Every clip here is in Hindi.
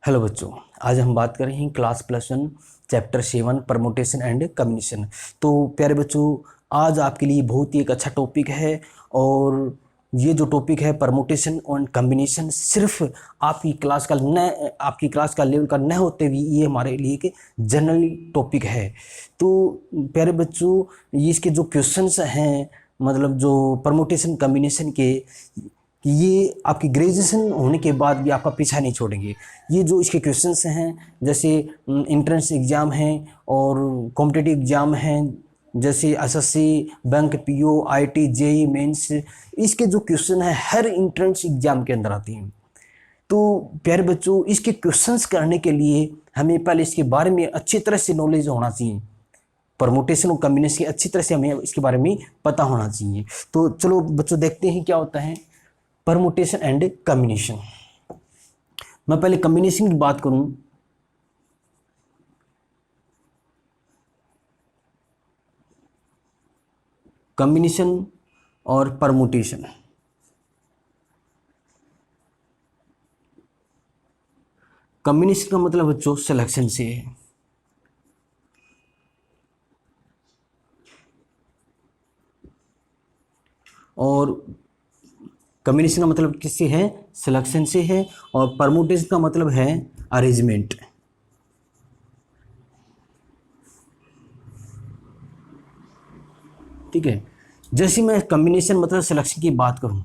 हेलो बच्चों, आज हम बात कर रहे हैं class +1 chapter 7 permutation and combination. तो प्यारे बच्चों, आज आपके लिए बहुत ही एक अच्छा टॉपिक है। और ये जो टॉपिक है परमुटेशन और कम्बिनेशन, सिर्फ आपकी क्लास का लेवल का न होते हुए ये हमारे लिए एक जनरल टॉपिक है। तो प्यारे बच्चों, ये इसके जो क्वेश्चंस हैं, मतलब जो परमुटेशन कम्बिनेशन के, कि ये आपकी ग्रेजुएशन होने के बाद भी आपका पीछा नहीं छोड़ेंगे। ये जो इसके क्वेश्चंस हैं, जैसे इंट्रेंस एग्ज़ाम हैं और कॉम्पिटिटिव एग्ज़ाम हैं, जैसे SSC, bank, PO, IT, JE mains, इसके जो क्वेश्चन हैं हर इंट्रेंस एग्ज़ाम के अंदर आती हैं। तो प्यारे बच्चों, इसके क्वेश्चंस करने के लिए हमें पहले इसके बारे में अच्छी तरह से नॉलेज होना चाहिए। परमुटेशन और कम्बिनेशन की अच्छी तरह से हमें इसके बारे में पता होना चाहिए। तो चलो बच्चों, देखते हैं क्या होता है परमुटेशन एंड कम्बिनेशन। मैं पहले कम्बिनेशन की बात करूं, कम्बिनेशन और परमुटेशन। कम्बिनेशन का मतलब बच्चों सिलेक्शन से है, और कम्बिनेशन का मतलब किससे है? सिलेक्शन से है। और परमुटेशन का मतलब है अरेंजमेंट। ठीक है, जैसे मैं कम्बिनेशन मतलब सिलेक्शन की बात करूं,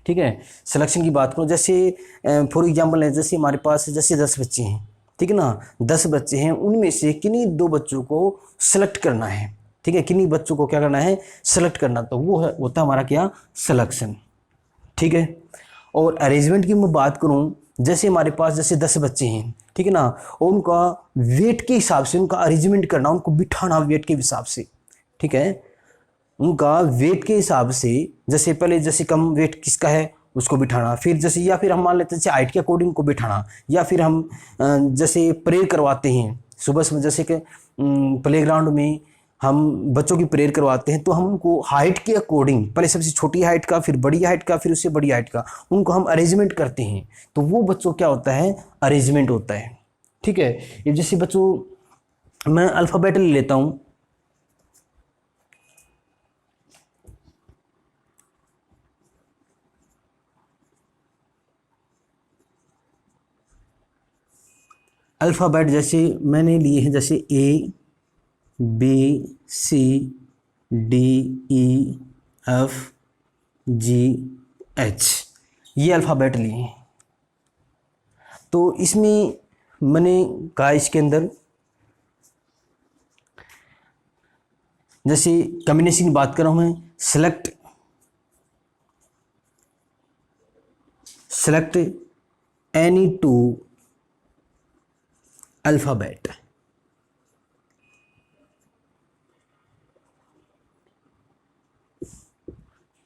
ठीक है, सिलेक्शन की बात करूं, जैसे फॉर एग्जांपल है, जैसे हमारे पास जैसे 10 बच्चे हैं, ठीक है ना, 10 बच्चे हैं, उनमें से किन्हीं 2 बच्चों को सेलेक्ट करना है। ठीक है, किन्हीं बच्चों को क्या करना है? सेलेक्ट करना। तो वो होता है हमारा क्या? सिलेक्शन। ठीक है। और अरेंजमेंट की मैं बात करूं, जैसे हमारे पास जैसे 10 बच्चे हैं, ठीक है ना, और उनका वेट के हिसाब से उनका अरेंजमेंट करना, उनको बिठाना वेट के हिसाब से। ठीक है, उनका वेट के हिसाब से, जैसे पहले जैसे कम वेट किसका है उसको बिठाना, फिर जैसे, या फिर हम मान लेते हैं जैसे हाइट के अकॉर्डिंग को बिठाना, या फिर हम जैसे प्रेयर करवाते हैं सुबह सुबह, जैसे कि प्ले ग्राउंड में हम बच्चों की प्रेयर करवाते हैं, तो हम उनको हाइट के अकॉर्डिंग, पहले सबसे छोटी हाइट का, फिर बड़ी हाइट का, फिर उससे बड़ी हाइट का, उनको हम अरेंजमेंट करते हैं। तो वो बच्चों क्या होता है? अरेंजमेंट होता है। ठीक है, ये जैसे बच्चों मैं अल्फ़ाबेट ले लेता हूँ। अल्फ़ाबेट जैसे मैंने लिए हैं, जैसे A B C D E F G H, ये अल्फ़ाबेट लिए हैं। तो इसमें मैंने कहा इसके अंदर, जैसे कम्बिनेशन की बात कर रहा हूँ मैं, सेलेक्ट एनी 2 अल्फ़ाबेट।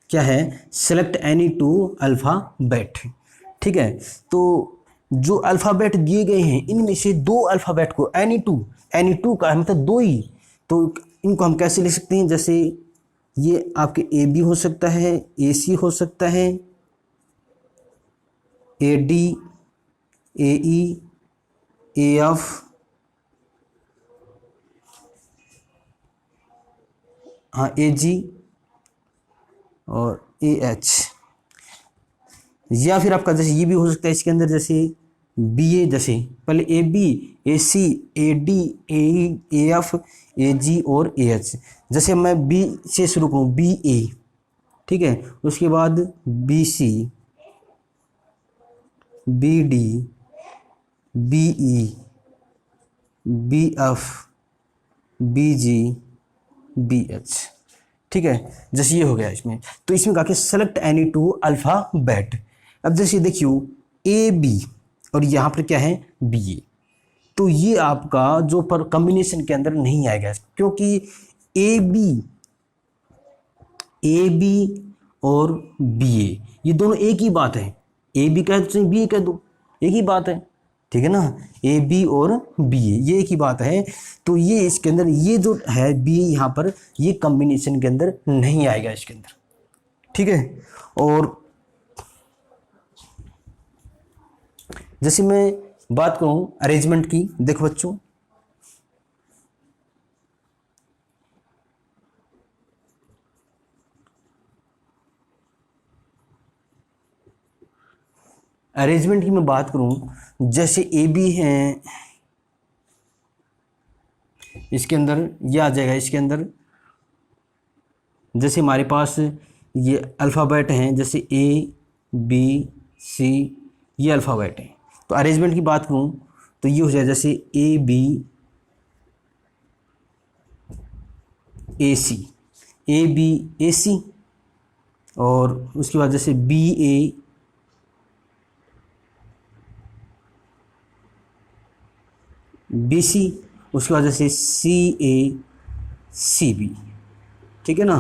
क्या है? Select any 2 alphabet. ठीक है, तो जो अल्फ़ाबेट दिए गए हैं इनमें से 2 अल्फ़ाबेट को, एनी टू का मतलब 2 ही, तो इनको हम कैसे लिख सकते हैं? जैसे ये आपके ए बी हो सकता है, ए सी हो सकता है, ए D, A E, A F, हाँ ए जी और ए एच। या फिर आपका जैसे ये भी हो सकता है इसके अंदर, जैसे बी ए, जैसे पहले A B, A C, A D, A E, A F, A G और ए एच। जैसे मैं बी से शुरू करूँ, बी ए, ठीक है, उसके बाद B C, B D, B E, B F, B G, B H. ठीक है, जैसे ये हो गया इसमें। तो इसमें कहा कि सेलेक्ट एनी 2 अल्फ़ाबेट। अब जैसे देखिए ए बी, और यहाँ पर क्या है? बी ए। तो ये आपका जो पर कॉम्बिनेशन के अंदर नहीं आएगा, क्योंकि ए बी और बी ए ये दोनों एक ही बात है। ए बी कह दो, बी कह दो, एक ही बात है। ठीक है ना, ए बी और बी ए ये एक ही बात है। तो ये इसके अंदर, ये जो है बी ए यहाँ पर, ये कॉम्बिनेशन के अंदर नहीं आएगा इसके अंदर। ठीक है, और जैसे मैं बात करूं अरेंजमेंट की, देखो बच्चों अरेंजमेंट की मैं बात करूं, जैसे ए बी है, इसके अंदर ये आ जाएगा, इसके अंदर जैसे हमारे पास ये अल्फ़ाबेट हैं, जैसे ए बी सी, ये अल्फ़ाबेट हैं। तो अरेंजमेंट की बात करूं तो ये हो जाए जैसे A B A C, A B A सी, और उसके बाद जैसे बी ए बी सी, उसके बाद जैसे सी ए सी बी, ठीक है ना।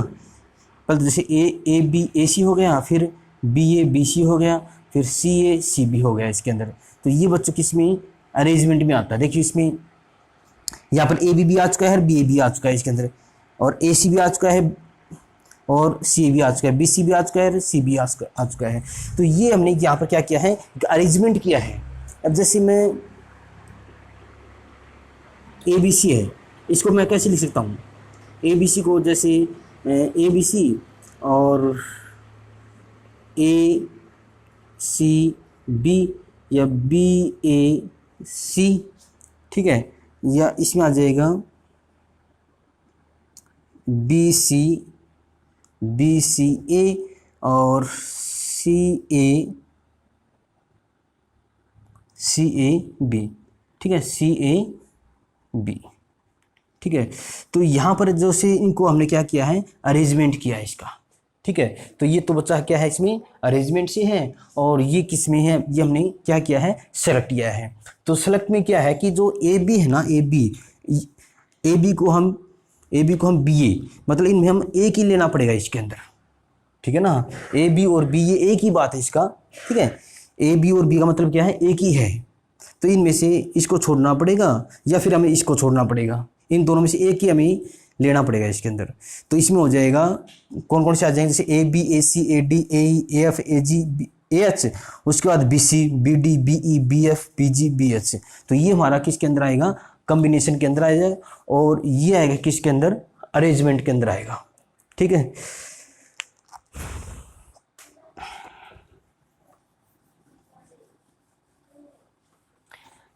पहले जैसे ए बी ए सी हो गया, फिर बी ए बी सी हो गया, फिर सी ए सी बी हो गया इसके अंदर। तो ये बच्चों किस में अरेंजमेंट में आता है। देखिए इसमें यहाँ पर ए बी भी आ चुका है और बी ए भी आ चुका है इसके अंदर, और ए सी भी आ चुका है और सी ए भी आ चुका है, बी सी भी आ चुका है और सी बी आ चुका है। तो ये हमने यहाँ पर क्या किया है, अरेंजमेंट किया है। अब जैसे मैं ए बी सी है, इसको मैं कैसे लिख सकता हूँ, ए बी सी को जैसे ए बी सी और ए सी बी या बी ए सी, ठीक है, या इसमें आ जाएगा बी सी ए और सी ए बी, ठीक है, सी ए बी, ठीक है। तो यहाँ पर जो से इनको हमने क्या किया है, अरेंजमेंट किया है इसका, ठीक है। तो ये तो बच्चा क्या है, इसमें अरेंजमेंट से है, और ये किस में है, ये हमने क्या किया है, सेलेक्ट किया है। तो सेलेक्ट में क्या है कि जो ए बी है ना, ए बी को हम बी ए, मतलब इनमें हम एक ही लेना पड़ेगा इसके अंदर, ठीक है ना। ए बी और बी ये एक ही बात है इसका, ठीक है। ए बी और बी का मतलब क्या है, एक ही है। तो इनमें से इसको छोड़ना पड़ेगा या फिर हमें इसको छोड़ना पड़ेगा, इन दोनों में से एक ही हमें लेना पड़ेगा इसके अंदर। तो इसमें हो जाएगा कौन कौन से आ जाएंगे, जैसे A B A C A D A E A F A G A H, उसके बाद B C B D B E B F B G B H. तो ये हमारा किसके अंदर आएगा, कॉम्बिनेशन के अंदर आएगा, और ये आएगा किसके अंदर, अरेंजमेंट के अंदर आएगा, ठीक है।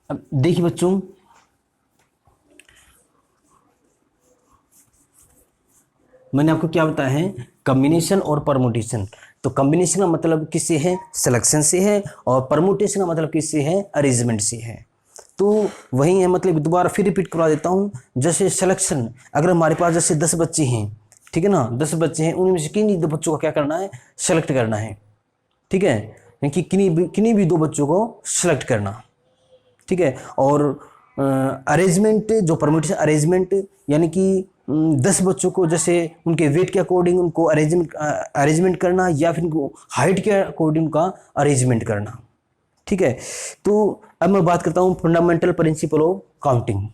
अब देखिए बच्चों, मैंने आपको क्या बताया है, कॉम्बिनेशन और परमुटेशन। तो कॉम्बिनेशन का मतलब किससे है, सिलेक्शन से है, और परमुटेशन का मतलब किससे है, अरेंजमेंट से है। तो वही है, मतलब दोबारा फिर रिपीट करवा देता हूँ। जैसे सिलेक्शन, अगर हमारे पास जैसे 10 बच्चे हैं, ठीक है ना, 10 बच्चे हैं, उनमें से किन्हीं 2 बच्चों का क्या करना है, सेलेक्ट करना है, ठीक है, कि किन्हीं भी 2 बच्चों को सेलेक्ट करना, ठीक है। और अरेंजमेंट, जो परमुटेशन अरेंजमेंट, यानी कि 10 बच्चों को जैसे उनके वेट के अकॉर्डिंग उनको अरेंजमेंट करना, या फिर उनको हाइट के अकॉर्डिंग उनका अरेंजमेंट करना, ठीक है। तो अब मैं बात करता हूँ fundamental principle of counting.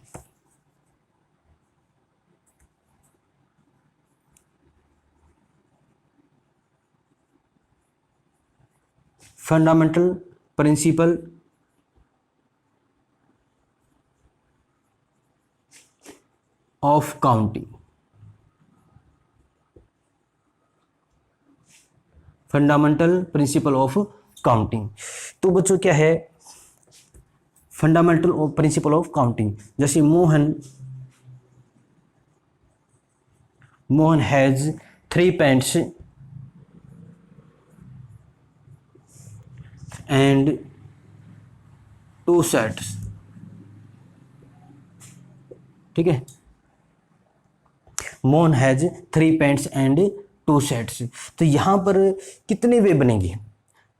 Fundamental principle of counting, fundamental principle of counting. तो बच्चों क्या है फंडामेंटल प्रिंसिपल ऑफ काउंटिंग, जैसे Mohan has 3 paints and 2 sets, ठीक है। Mohan has 3 paints and 2 sets. तो यहाँ पर कितने वे बनेंगे,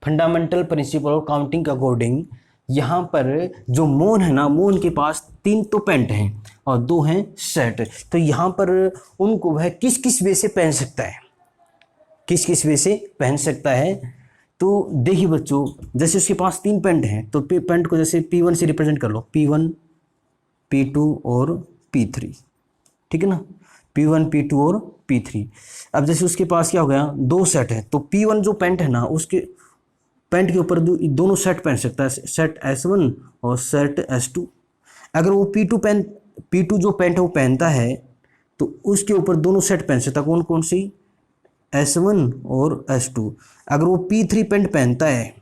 फंडामेंटल प्रिंसिपल ऑफ काउंटिंग के अकॉर्डिंग यहाँ पर जो मोहन है ना, मोहन के पास 3 तो पेंट हैं और 2 हैं सेट। तो यहाँ पर उनको वह किस किस वे से पहन सकता है, किस किस वे से पहन सकता है। तो देखिए बच्चों, जैसे उसके पास 3 पेंट हैं, तो पेंट को जैसे P1 से रिप्रेजेंट कर लो, P1 P2 और P3, ठीक है ना, P1 P2 और P3। अब जैसे उसके पास क्या हो गया, 2 सेट है, तो P1 जो पेंट है ना, उसके पैंट के ऊपर दोनों शर्ट पहन सकता है, शर्ट S1 और शर्ट S2। अगर वो P2 जो पैंट है वो पहनता है तो उसके ऊपर दोनों शर्ट पहन सकता है। कौन कौन सी? S1 और S2। अगर वो P3 पैंट पहनता है,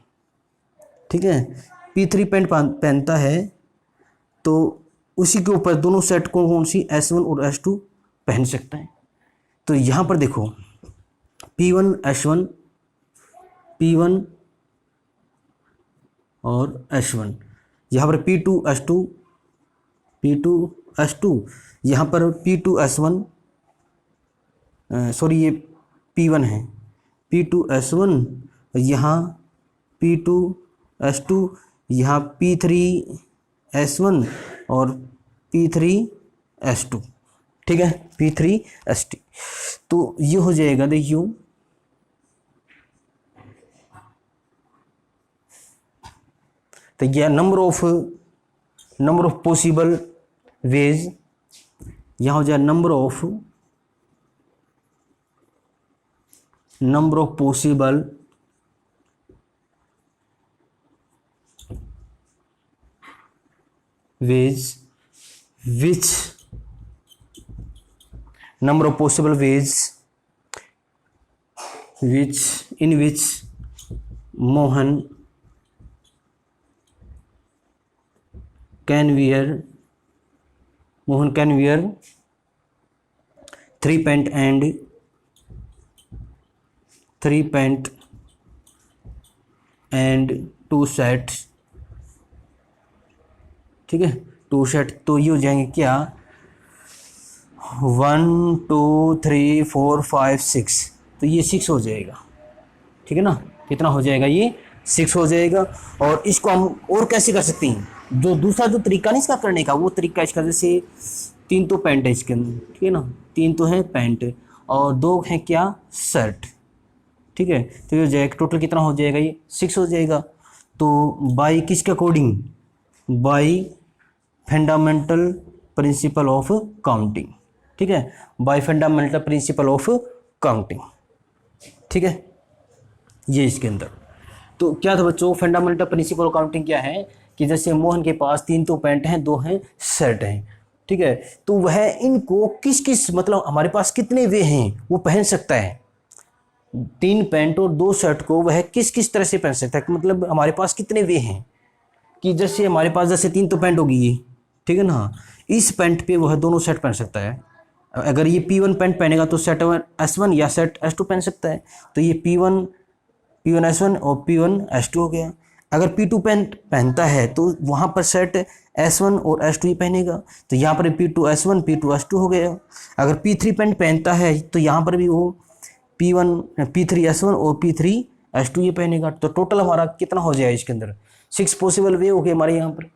ठीक है, P3 पैंट पहनता है तो उसी के ऊपर दोनों शर्ट कौन कौन सी? S1 और S2 पहन सकता है। तो यहाँ पर देखो P1 S1, P1 और S1, यहाँ पर P2 S2, P2 S2, यहाँ पर P2 S1, सॉरी ये P1 है, P2 S1, यहाँ P2 S2, यहाँ P3 S1 और P3 S2, ठीक है, P3 ST। तो ये हो जाएगा, देखियो तो यह नंबर ऑफ पॉसिबल वेज, यहाँ हो जाए number of possible ways which number of possible ways in which Mohan can wear three pant and two sets, ठीक है, 2 सेट। तो ये हो जाएंगे क्या? 1 2 3 4 5 6, तो ये 6 हो जाएगा, ठीक है ना। कितना हो जाएगा? ये 6 हो जाएगा। और इसको हम और कैसे कर सकते हैं? जो दूसरा जो तरीका नहीं इसका करने का, वो तरीका इसका, जैसे 3 तो पैंट है इसके अंदर, ठीक है ना, 3 तो है पैंट और 2 है क्या? शर्ट, ठीक है। तो ये हो जाएगा, टोटल कितना हो जाएगा? ये 6 हो जाएगा। तो बाई किसके according? By fundamental principle of counting, ठीक है, bye fundamental principle of counting, ठीक है, ये इसके अंदर। तो क्या था बच्चों? फंडामेंटल प्रिंसिपल ऑफ काउंटिंग क्या है कि जैसे मोहन के पास 3 तो पैंट हैं, 2 हैं शर्ट हैं, ठीक है, तो वह इनको किस किस, मतलब हमारे पास कितने वे हैं वो पहन सकता है। 3 पैंट और 2 शर्ट को वह किस किस तरह से पहन सकता है, मतलब हमारे पास कितने वे हैं कि जैसे हमारे पास जैसे 3 तो पैंट होगी ये, ठीक है ना, इस पैंट पे वह दोनों शर्ट पहन सकता है। अगर ये P1 पैंट पहनेगा तो शर्ट S1 या शर्ट S2 पहन सकता है। तो ये P1 S1 और P1 S2 हो गया। अगर P2 पैंट पहनता है तो वहाँ पर शर्ट S1 और S2 ही पहनेगा, तो यहाँ पर P2 S1 P2 S2 हो गया। अगर P3 पैंट पहनता है तो यहाँ पर भी वो P3 S1 और P3 S2 ये पहनेगा। तो टोटल हमारा कितना हो जाएगा इसके अंदर? 6 पॉसिबल वे हो गए हमारे यहाँ पर,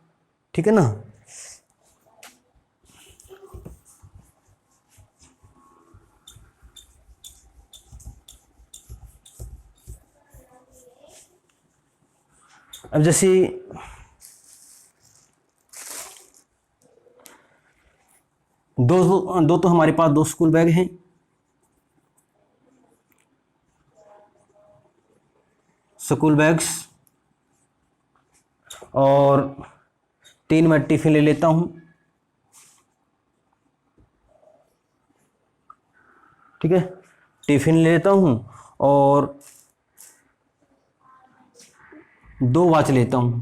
ठीक है ना। अब जैसे दो तो हमारे पास 2 स्कूल बैग हैं, स्कूल बैग्स, और 3 मैं टिफिन ले लेता हूं, ठीक है, टिफिन ले लेता हूं और 2 वॉच लेता हूं,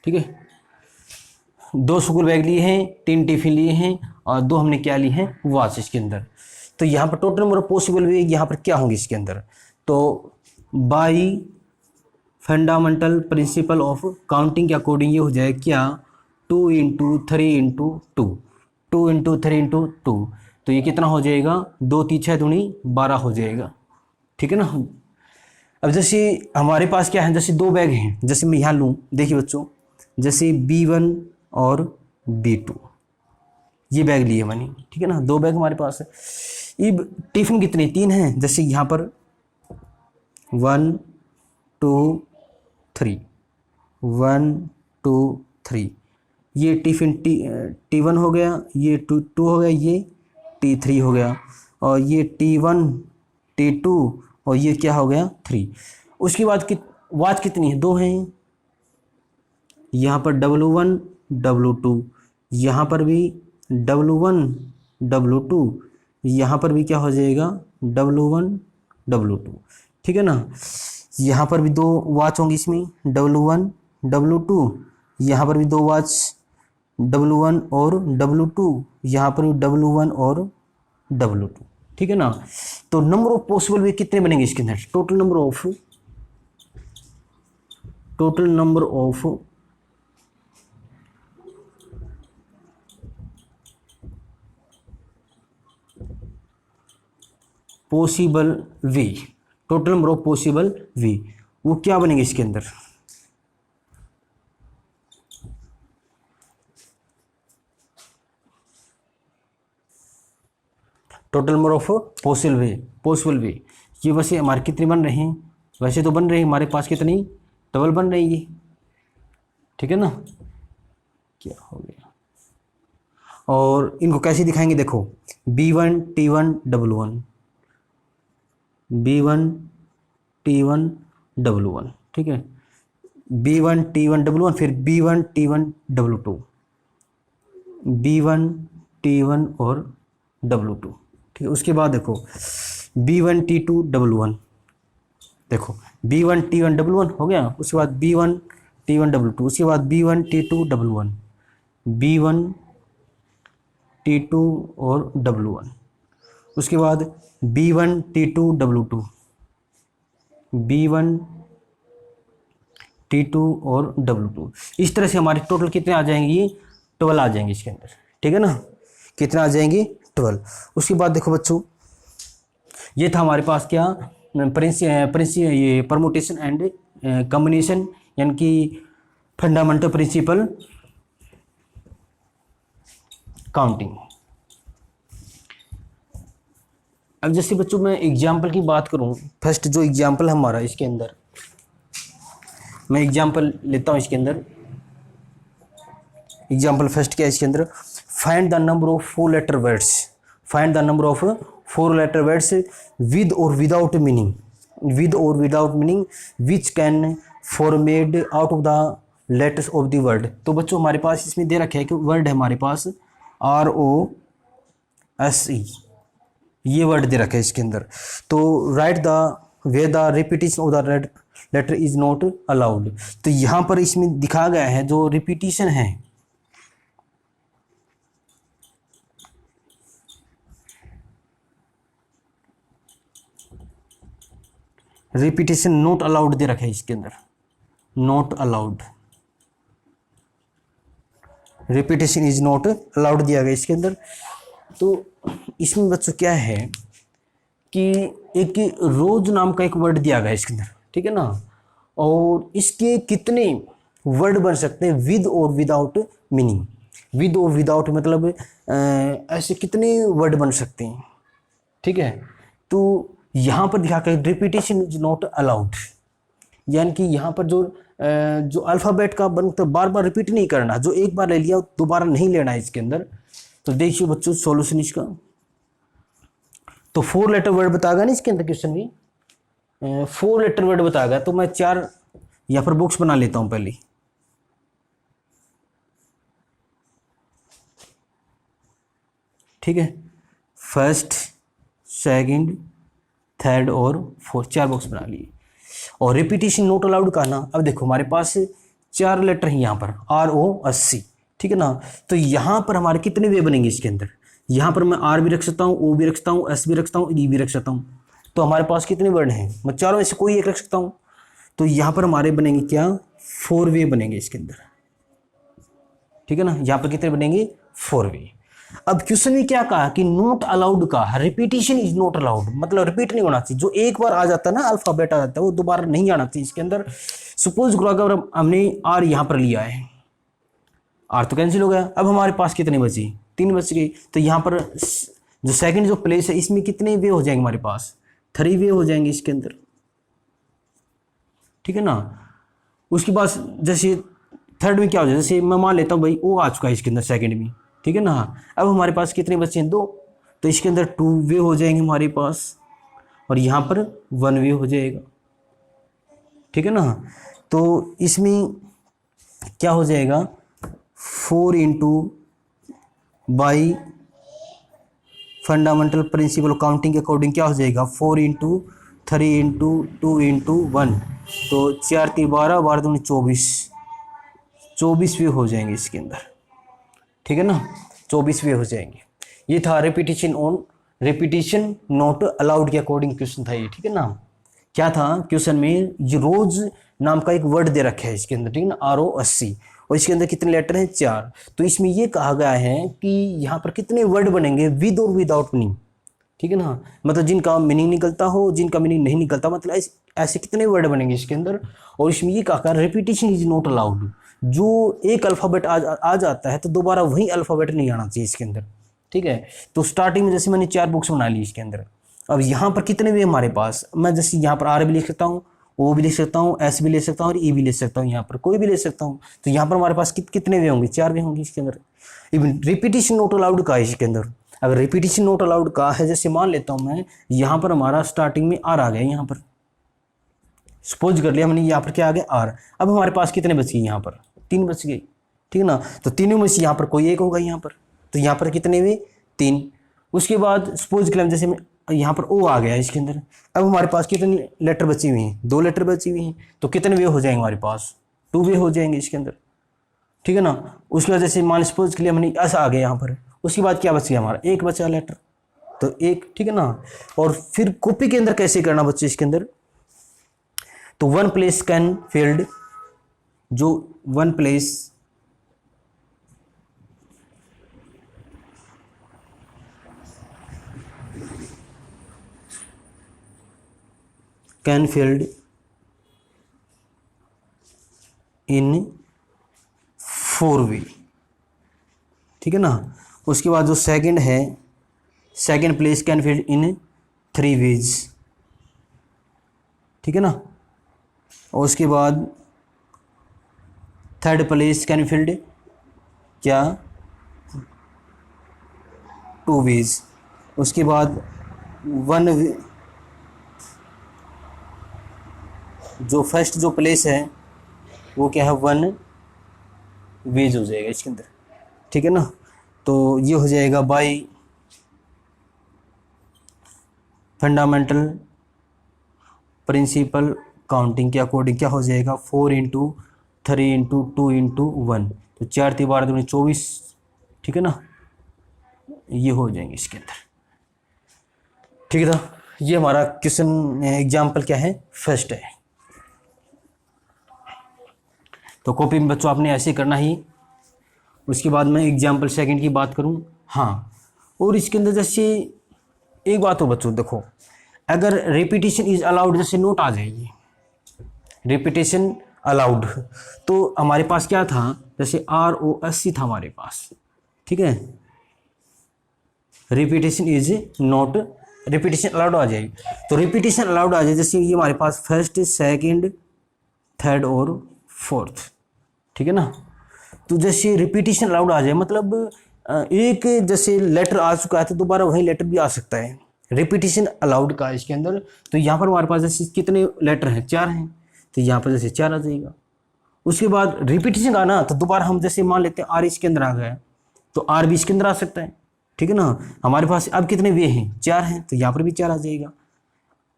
ठीक है। 2 स्कूल बैग लिए हैं, 3 टिफिन लिए हैं और 2 हमने क्या लिए हैं? वॉच इसके अंदर। तो यहाँ पर total number of possible way यहाँ पर क्या होंगे इसके अंदर? तो by fundamental principle of counting के अकॉर्डिंग ये हो जाए क्या? 2 × 3 × 2, 2 × 3 × 2, तो ये कितना हो जाएगा? 2 × 3 = 6 × 2 = 12 हो जाएगा, ठीक है ना। अब जैसे हमारे पास क्या है, जैसे 2 बैग हैं, जैसे मैं यहाँ लूँ, देखिए बच्चों, जैसे B1 और B2 ये बैग लिए मैंने, ठीक है ना, 2 बैग हमारे पास है। ये टिफिन कितने? 3 हैं, जैसे यहाँ पर 1 2 3, 1 2 3, ये टिफिन T1 हो गया, ये 2 हो गया, ये T3 हो गया। और ये T1 T2 और ये क्या हो गया 3। उसके बाद वाच कितनी है, 2 हैं। यहाँ पर W1 W2, यहाँ पर भी W1 W2, यहाँ पर भी क्या हो जाएगा W1 W2, ठीक है ना। यहाँ पर भी 2 वाच होंगी इसमें, W1 W2, यहाँ पर भी 2 वाच W1 और W2, यहाँ पर भी W1 और W2, ठीक है ना। तो नंबर ऑफ पॉसिबल वे कितने बनेंगे इसके अंदर, total number of possible way, total number of possible way वो क्या बनेंगे इसके अंदर, total number of possible way ये वैसे हमारे कितने बन रहे हैं, वैसे तो बन रहे हैं हमारे पास कितनी, डबल बन रही है, ठीक है ना। क्या हो गया, और इनको कैसे दिखाएंगे, देखो B1 T1 W1, B1 T1 W1, ठीक है, B1 T1 W1, फिर B1 T1 W2, B1 T1 और W2, ठीक है। उसके बाद देखो B1 T2 W1, देखो B1 T1 W1 हो गया, उसके बाद B1 T1 W2, उसके बाद B1 T2 W1, B1 T2 और W1, उसके बाद B1 T2 W2, B1 T2 और W2। इस तरह से हमारे टोटल कितने आ जाएंगे, 12 आ जाएंगे इसके अंदर, ठीक है ना। कितने आ जाएंगे 12। उसके बाद देखो बच्चों, ये था हमारे पास क्या, ये परमुटेशन एंड कॉम्बिनेशन, यानी कि फंडामेंटल प्रिंसिपल काउंटिंग। अब जैसे बच्चों मैं एग्जाम्पल की बात करूं, फर्स्ट जो एग्जाम्पल हमारा इसके अंदर, मैं एग्जाम्पल लेता हूं इसके अंदर, एग्जाम्पल फर्स्ट क्या है इसके अंदर, find the number of 4 letter words, find the number of 4 letter words with और without meaning, which can formed out of the letters of the word. तो बच्चों हमारे पास इसमें दे रखे है कि वर्ड है हमारे पास ROSE, ये वर्ड दे रखा है इसके अंदर। तो write the way the repetition of the letter is not allowed. तो यहाँ पर इसमें दिखा गया है जो रिपीटिशन है, रिपीटिशन नॉट अलाउड दे रखा है इसके अंदर, not allowed, repetition is not allowed दिया गया इसके अंदर। तो इसमें बच्चों क्या है कि एक रोज नाम का एक वर्ड दिया गया है इसके अंदर, ठीक है ना, और इसके कितने वर्ड बन सकते हैं विद और विदाउट मीनिंग, विद और विदाउट मतलब ऐसे कितने वर्ड बन सकते हैं, ठीक है। तो यहाँ पर दिखा कर रिपीटिशन इज नॉट अलाउड, यानी कि यहाँ पर जो अल्फ़ाबेट का बन तो बार बार रिपीट नहीं करना, जो एक बार ले लिया दोबारा नहीं लेना है इसके अंदर। तो देखिए बच्चों सॉल्यूशन इसका, तो 4 लेटर वर्ड बताएगा ना इसके अंदर क्वेश्चन में, 4 लेटर वर्ड बताएगा। तो मैं 4 यहाँ पर बॉक्स बना लेता हूँ पहले, ठीक है, फर्स्ट सेकंड थर्ड और फोर्थ, 4 बॉक्स बना लिए। और रिपीटिशन नॉट अलाउड का ना, अब देखो हमारे पास 4 लेटर हैं यहाँ पर ROSE, ठीक है ना। तो यहाँ पर हमारे कितने वे बनेंगे इसके अंदर, यहाँ पर मैं R भी रख सकता हूँ, O भी रख सकता हूँ, S भी रख सकता हूँ, E भी रख सकता हूँ। तो हमारे पास कितने वर्ड हैं, मैं चारों में से कोई एक रख सकता हूँ। तो यहाँ पर हमारे बनेंगे क्या, 4 वे बनेंगे इसके अंदर, ठीक है ना। यहाँ पर कितने बनेंगे 4 वे। अब क्वेश्चन में क्या कहा कि नॉट अलाउड का, रिपीटिशन इज नॉट अलाउड, मतलब रिपीट नहीं होना चाहिए, जो एक बार आ जाता है ना अल्फाबेट आ जाता है वो दोबारा नहीं आना चाहिए इसके अंदर। सपोज करो अगर हमने R यहाँ पर लिया है, R तो कैंसिल हो गया, अब हमारे पास कितने बचे, 3 बच गए। तो यहाँ पर जो सेकंड जो प्लेस है इसमें कितने वे हो जाएंगे हमारे पास, 3 वे हो जाएंगे इसके अंदर, ठीक है ना। उसके बाद जैसे थर्ड में क्या हो जाए, जैसे मैं मान लेता हूँ भाई O आ चुका है इसके अंदर सेकंड में, ठीक है ना। अब हमारे पास कितने बचे हैं, 2। तो इसके अंदर 2 वे हो जाएंगे हमारे पास और यहाँ पर 1 वे हो जाएगा, ठीक है ना। तो इसमें क्या हो जाएगा 4 into by fundamental principle counting के अकॉर्डिंग क्या हो जाएगा 4 इंटू 3 इंटू 2 इंटू 1, तो 4 3 12 12 दूनी 24 भी हो जाएंगे इसके अंदर, ठीक है ना, 24 भी हो जाएंगे। ये था रिपीटिशन नॉट अलाउड के अकॉर्डिंग क्वेश्चन था ये, ठीक है ना। क्या था क्वेश्चन में, ये रोज नाम का एक वर्ड दे रखा है इसके अंदर, ठीक है ना, ROSC, और इसके अंदर कितने लेटर हैं 4। तो इसमें ये कहा गया है कि यहाँ पर कितने वर्ड बनेंगे विद और विदाउट मीनिंग, ठीक है ना, मतलब जिनका मीनिंग निकलता हो, जिनका मीनिंग नहीं निकलता, मतलब ऐसे कितने वर्ड बनेंगे इसके अंदर। और इसमें ये कहा रिपीटिशन इज नॉट अलाउड, जो एक अल्फ़ाबेट आ जाता है तो दोबारा वही अल्फ़ाबेट नहीं आना चाहिए इसके अंदर, ठीक है। तो स्टार्टिंग में जैसे मैंने 4 बुक्स बना ली इसके अंदर, अब यहाँ पर कितने वे हमारे पास, मैं जैसे यहाँ पर R भी लिख सकता हूँ, O भी लिख सकता हूँ, S भी ले सकता हूँ और E भी ले सकता हूँ, यहाँ पर कोई भी ले सकता हूँ। तो यहाँ पर हमारे पास कितने वे होंगे 4 वे होंगे इसके अंदर। इवन रिपीटिशन नॉट अलाउड का है इसके अंदर, अगर रिपीटिशन नॉट अलाउड का है, जैसे मान लेता हूँ मैं यहाँ पर हमारा स्टार्टिंग में R आ गया, यहाँ पर सपोज कर लिया मैंने, यहाँ पर क्या आ गया R। अब हमारे पास कितने बच गए, यहाँ पर 3 बच गई, ठीक है ना। तो तीनों में से यहाँ पर कोई एक होगा यहाँ पर, तो यहाँ पर कितने वे 3। उसके बाद सपोज कर जैसे मैं यहाँ पर O आ गया इसके अंदर, अब हमारे पास कितने लेटर बची हुई हैं, 2 लेटर बची हुई हैं, तो कितने वे हो जाएंगे हमारे पास 2 वे हो जाएंगे इसके अंदर, ठीक है ना। उसके बाद जैसे मान सपोज के लिए हमने S आ गया यहाँ पर, उसके बाद क्या बच गया हमारा 1 बचा लेटर, तो 1, ठीक है ना। और फिर कॉपी के अंदर कैसे करना बच्चे इसके अंदर, तो 1 प्लेस कैन फील्ड, जो 1 place can filled in 4 way, ठीक है ना। उसके बाद जो सेकंड है, second place can filled in 3 ways, ठीक है ना। और उसके बाद थर्ड प्लेस कैन फील्ड क्या 2 वेज। उसके बाद 1 जो फर्स्ट जो प्लेस है वो क्या है 1 वेज हो जाएगा इसके अंदर, ठीक है ना। तो ये हो जाएगा बाय फंडामेंटल प्रिंसिपल काउंटिंग के अकॉर्डिंग क्या हो जाएगा 4 इंटू 3 इंटू 2 इंटू 1, तो 4 3 12 दूनी 24, ठीक है ना, ये हो जाएंगे इसके अंदर, ठीक है ना। ये हमारा क्वेश्चन एग्जाम्पल क्या है फर्स्ट है। तो कॉपी में बच्चों आपने ऐसे करना ही। उसके बाद मैं एग्जाम्पल सेकंड की बात करूं, हाँ, और इसके अंदर जैसे एक बात हो बच्चों, देखो अगर रिपीटिशन इज अलाउड जैसे नोट आ जाएगी रिपीटिशन अलाउड, तो हमारे पास क्या था, जैसे ROSC था हमारे पास, ठीक है, repetition is not, repetition allowed आ जाएगी। तो रिपीटिशन अलाउड आ जाए जैसे ये हमारे पास फर्स्ट सेकंड थर्ड और फोर्थ, ठीक है ना। तो जैसे रिपीटिशन अलाउड आ जाए मतलब एक जैसे लेटर आ चुका है तो दोबारा वही लेटर भी आ सकता है, रिपीटिशन अलाउड का इसके अंदर। तो यहाँ पर हमारे पास जैसे कितने लेटर हैं 4 हैं, तो यहाँ पर जैसे 4 आ जाएगा। उसके बाद रिपीटिशन का ना, तो दोबारा हम जैसे मान लेते हैं R इसके अंदर आ गया, तो R भी इसके अंदर आ सकता है, ठीक है ना। हमारे पास अब कितने वे हैं 4 हैं, तो यहाँ पर भी 4 आ जाएगा।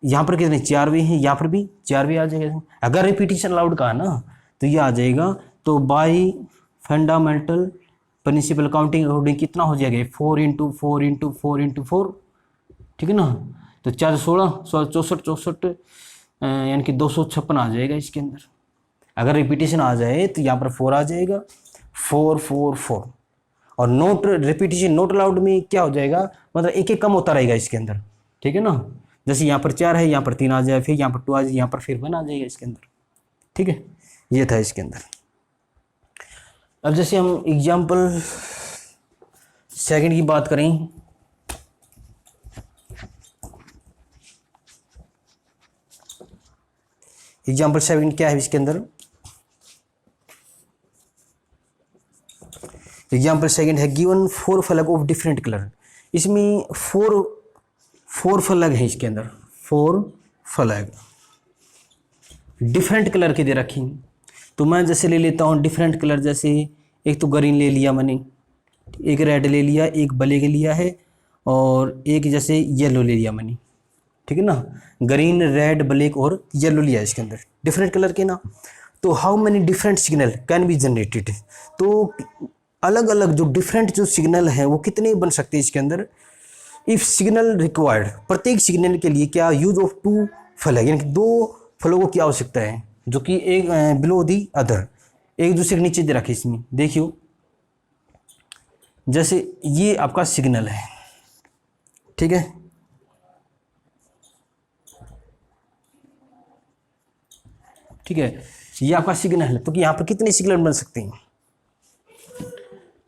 यहाँ पर कितने 4 वे हैं, यहाँ पर भी 4 वे आ जाएगा। अगर रिपीटिशन अलाउड का है ना तो ये आ जाएगा। तो by fundamental principle counting according कितना हो जाएगा 4 इंटू 4 इंटू 4 इंटू 4, ठीक है ना। तो 4 16 64 64 यानी कि 256 आ जाएगा इसके अंदर। अगर रिपीटिशन आ जाए तो यहाँ पर 4 आ जाएगा, 4 4 4। और नोट रिपीटिशन नोट अलाउड में क्या हो जाएगा, मतलब एक एक कम होता रहेगा इसके अंदर, ठीक है ना। जैसे यहाँ पर 4 है, यहाँ पर 3 आ जाए, फिर यहाँ पर 2 आ जाए, यहाँ पर फिर 1 आ जाएगा इसके अंदर, ठीक है। ये था इसके अंदर। अब जैसे हम एग्जाम्पल सेकंड की बात करें, एग्जाम्पल 7 क्या है इसके अंदर, एग्जाम्पल सेकंड है given 4 flag of different colour, इसमें फोर फ्लैग है इसके अंदर, 4 फ्लैग डिफरेंट कलर के दे रखी। तो मैं जैसे ले लेता हूँ डिफरेंट कलर, जैसे एक तो ग्रीन ले लिया मैंने, एक रेड ले लिया, एक ब्लैक लिया है, और एक जैसे येलो ले लिया मैंने, ठीक है ना। ग्रीन, रेड, ब्लैक और येलो लिया इसके अंदर, डिफरेंट कलर के ना। तो how many different signal can be generated, तो अलग अलग जो डिफरेंट जो सिग्नल हैं वो कितने बन सकते हैं इसके अंदर। इफ सिग्नल रिक्वायर्ड, प्रत्येक सिग्नल के लिए क्या यूज ऑफ 2 फ्लैग, यानी कि 2 फ्लैगों की आवश्यकता है, जो कि एक बिलो दी अदर, एक दूसरे के नीचे दे रखे। इसमें देखियो, जैसे ये आपका सिग्नल है, ठीक है, ठीक है, ये आपका सिग्नल है। तो कि यहाँ पर कितने सिग्नल बन सकते हैं,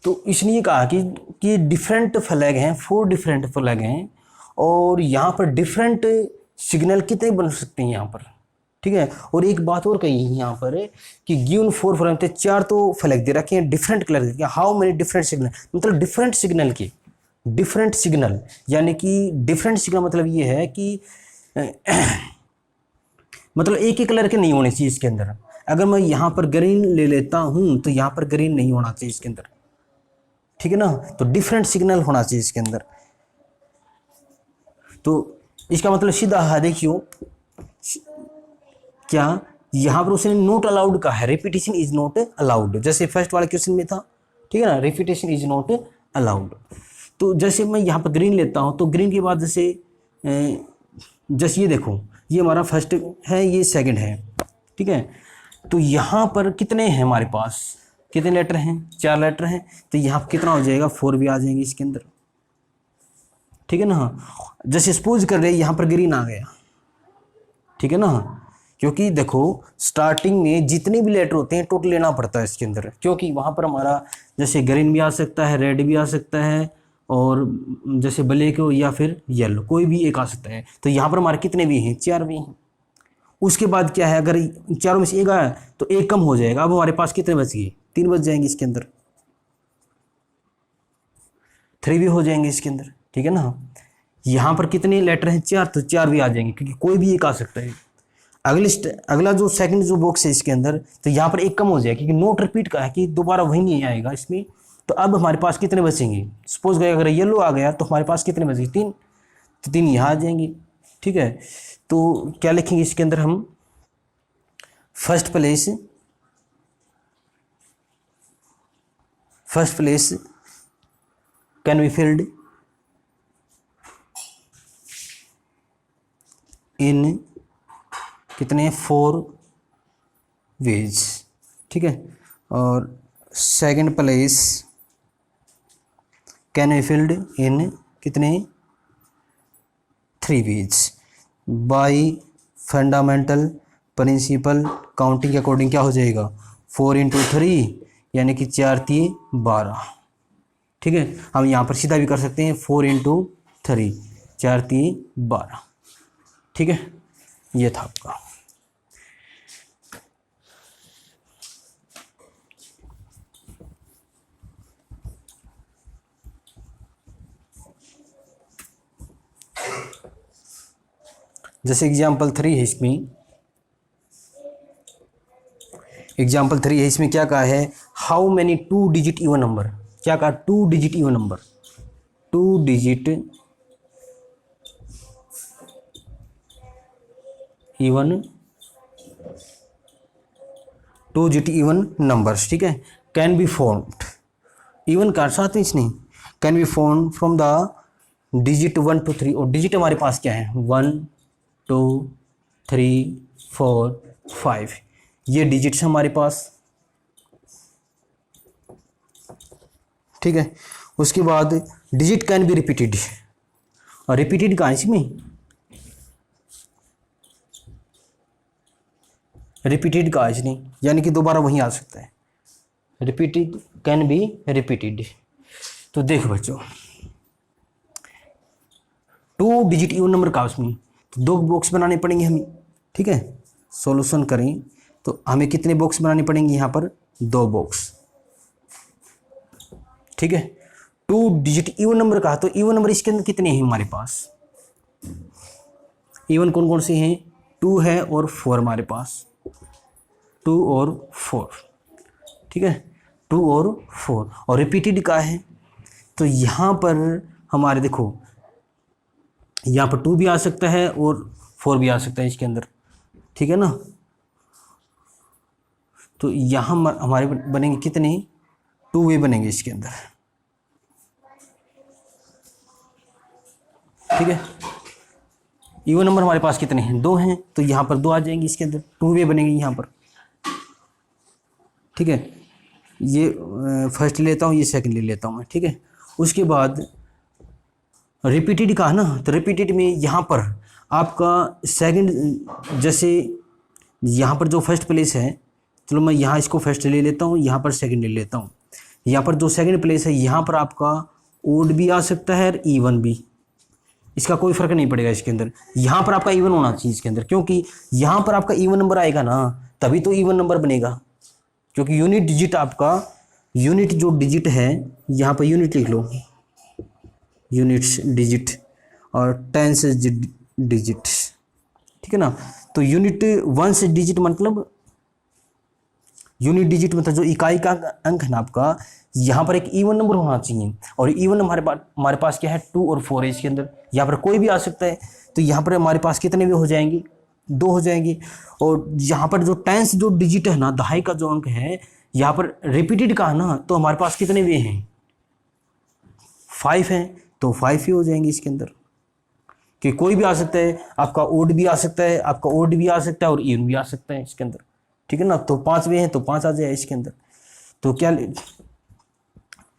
तो इसने कहा कि डिफरेंट फ्लैग हैं, 4 डिफरेंट फ्लैग हैं, और यहाँ पर डिफरेंट सिग्नल कितने बन सकते हैं यहाँ पर, ठीक है। और एक बात और कही है यहाँ पर कि गिवन 4 फ्लैग थे, 4 तो फ्लैग दे रखे हैं डिफरेंट कलर के। हाउ मेनी डिफरेंट सिग्नल, मतलब डिफरेंट सिग्नल के, डिफरेंट सिग्नल, यानी कि डिफरेंट सिग्नल मतलब ये है कि मतलब एक ही कलर के नहीं होने चाहिए इसके अंदर। अगर मैं यहाँ पर ग्रीन ले लेता हूँ तो यहाँ पर ग्रीन नहीं होना चाहिए इसके अंदर, ठीक है ना। तो डिफरेंट सिग्नल होना चाहिए इसके अंदर। तो इसका मतलब सीधा है, देखियो क्या यहाँ पर उसने नॉट अलाउड कहा है, रिपीटेशन इज नॉट अलाउड, जैसे फर्स्ट वाले क्वेश्चन में था, ठीक है ना, रिपीटेशन इज नॉट अलाउड। तो जैसे मैं यहाँ पर ग्रीन लेता हूँ, तो ग्रीन के बाद जैसे ये देखो, ये हमारा फर्स्ट है, ये सेकंड है, ठीक है। तो यहाँ पर कितने हैं हमारे पास, कितने लेटर हैं, 4 लेटर हैं। तो यहाँ कितना हो जाएगा, 4 भी आ जाएंगे इसके अंदर, ठीक है ना। जैसे सपोज कर रहे यहाँ पर ग्रीन आ गया, ठीक है ना, क्योंकि देखो स्टार्टिंग में जितने भी लेटर होते हैं टोटल लेना पड़ता है इसके अंदर, क्योंकि वहाँ पर हमारा जैसे ग्रीन भी आ सकता है, रेड भी आ सकता है, और जैसे ब्लैक या फिर येलो, कोई भी एक आ सकता है। तो यहाँ पर हमारे कितने भी हैं, 4 भी हैं। उसके बाद क्या है, अगर चारों में से एक आया तो एक कम हो जाएगा। अब हमारे पास कितने बच गए, 3 बच जाएंगे इसके अंदर, 3 भी हो जाएंगे इसके अंदर, ठीक है ना। यहाँ पर कितने लेटर हैं, 4, तो 4 भी आ जाएंगे, क्योंकि कोई भी एक आ सकता है। अगला जो सेकंड जो बॉक्स है इसके अंदर, तो यहाँ पर एक कम हो जाएगा, क्योंकि नोट रिपीट का है कि दोबारा वही नहीं आएगा इसमें। तो अब हमारे पास कितने बचेंगे, सपोज गए अगर येलो आ गया तो हमारे पास कितने बचेंगे, 3, तो 3 यहाँ आ जाएंगे, ठीक है। तो क्या लिखेंगे इसके अंदर हम, first place can be filled in कितने, 4 वेज, ठीक है। और second place can be filled in कितने, 3 veg bye fundamental principle counting के अकॉर्डिंग। क्या हो जाएगा, 4 × 3 यानी कि 4 × 12, ठीक है। हम यहाँ पर सीधा भी कर सकते हैं, 4 × 3 4 × 12, ठीक है। ये था आपका। जैसे एग्जाम्पल 3 है इसमें, एग्जाम्पल 3 है इसमें क्या कहा है, how many 2 digit even number, क्या कहा, 2 digit even number, 2 digit even numbers, ठीक है, कैन बी फॉर्म्ड, इवन का साथ में इसने can be form from the digit 1 to 3, और डिजिट हमारे पास क्या है, 1 2 3 4 5, ये डिजिट्स हमारे पास, ठीक है। उसके बाद डिजिट कैन बी रिपीटेड, और रिपीटेड कहाँ इसमें, रिपीटेड का इसने, यानी कि दोबारा वहीं आ सकता है, रिपीटेड कैन बी रिपीटेड। तो देखो बच्चों, 2 डिजिट इवन नंबर का उसमें तो 2 बॉक्स बनाने पड़ेंगे हमें, ठीक है। सॉल्यूशन करें तो हमें कितने बॉक्स बनाने पड़ेंगे, यहाँ पर 2 बॉक्स, ठीक है। 2 डिजिट इवन नंबर कहा, तो इवन नंबर इसके अंदर कितने हैं हमारे पास? इवन कौन कौन से हैं? 2 है और 4 हमारे पास, 2 और 4, ठीक है, 2 और 4। और रिपीटेड का है, तो यहाँ पर हमारे देखो यहाँ पर 2 भी आ सकता है और 4 भी आ सकता है इसके अंदर, ठीक है ना। तो यहाँ हमारे बनेंगे कितने? 2 वे बनेंगे इसके अंदर, ठीक है। इवन नंबर हमारे पास कितने हैं? 2 हैं, तो यहाँ पर 2 आ जाएंगे इसके अंदर, 2 वे बनेंगे यहाँ पर, ठीक है। ये फर्स्ट ले लेता हूँ, ये सेकंड ले लेता हूँ मैं, ठीक है। उसके बाद रिपीटेड का है ना, तो रिपीटेड में यहाँ पर आपका सेकंड, जैसे यहाँ पर जो फर्स्ट प्लेस है, चलो मैं यहाँ इसको फर्स्ट ले लेता हूँ, यहाँ पर सेकंड ले लेता हूँ। यहाँ पर जो सेकंड प्लेस है, यहाँ पर आपका ओड भी आ सकता है और इवन भी, इसका कोई फर्क नहीं पड़ेगा इसके अंदर। यहाँ पर आपका इवन होना चाहिए इसके अंदर, क्योंकि यहाँ पर आपका इवन नंबर आएगा ना, तभी तो इवन नंबर बनेगा, क्योंकि यूनिट डिजिट आपका, यूनिट जो डिजिट है, यहाँ पर यूनिट लिख लो, यूनिट्स डिजिट और टेंस डिजिट, ठीक है ना। तो यूनिट 1 से डिजिट मतलब यूनिट डिजिट मतलब जो इकाई का अंक है ना आपका, यहाँ पर एक इवन नंबर होना चाहिए। और इवन हमारे पास क्या है? 2 और 4 है इसके अंदर, यहाँ पर कोई भी आ सकता है, तो यहाँ पर हमारे पास कितने भी हो जाएंगे? 2 हो जाएंगे। और यहाँ पर जो टेंस जो डिजिट है ना, दहाई का जो अंक है, यहाँ पर रिपीटेड का है ना, तो हमारे पास कितने वे हैं? 5 हैं, तो 5 ही हो जाएंगे इसके अंदर, कि कोई भी आ सकता है, आपका ओड भी आ सकता है, आपका ओड भी आ सकता है और इवन भी आ सकता है इसके अंदर, ठीक है ना। तो 5 वे हैं, तो 5 आ जाए इसके अंदर। तो क्या,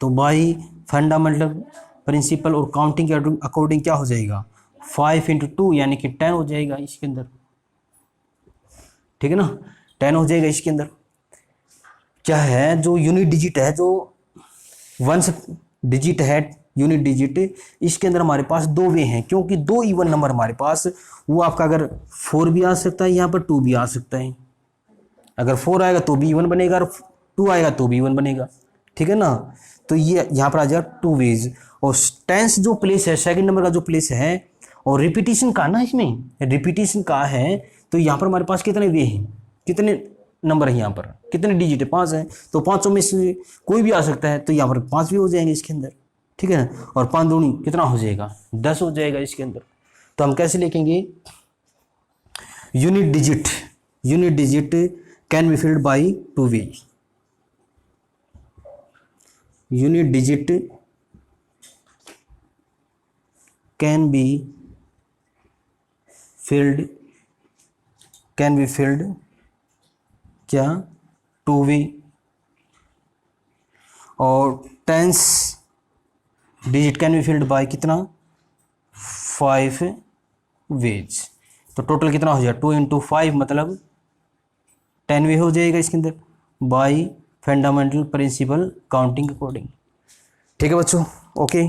तो बाई फंडामेंटल प्रिंसिपल और काउंटिंग के अकॉर्डिंग क्या हो जाएगा? 5 × 2 यानी कि 10 हो जाएगा इसके अंदर, ठीक है ना, 10 हो जाएगा इसके अंदर। क्या है? जो यूनिट डिजिट है, जो 1 डिजिट है यूनिट डिजिट, इसके अंदर हमारे पास 2 वे हैं, क्योंकि 2 इवन नंबर हमारे पास, वो आपका अगर 4 भी आ सकता है, यहाँ पर 2 भी आ सकता है। अगर 4 आएगा तो भी इवन बनेगा, और 2 आएगा तो भी इवन बनेगा, ठीक है ना। तो ये यहाँ पर आ जाएगा 2 वेज। और टेंस जो प्लेस है, सेकंड नंबर का जो प्लेस है, और रिपीटिशन का ना, इसमें रिपीटिशन का है, तो यहाँ पर हमारे पास कितने वे हैं? कितने नंबर है यहाँ पर? कितने डिजिट है? 5 हैं, तो 5 में से कोई भी आ सकता है, तो यहाँ पर 5 भी हो जाएंगे इसके अंदर, ठीक है ना। और 5 दूनी कितना हो जाएगा? 10 हो जाएगा इसके अंदर। तो हम कैसे लिखेंगे? Unit digit can be filled by 2 way. Unit digit can be filled क्या? 2 वे। और tens digit can be filled by कितना? 5 वेज। तो टोटल कितना हो जाएगा? 2 × 5 मतलब 10 वे हो जाएगा इसके अंदर, bye fundamental principle counting according, ठीक है बच्चों, ओके।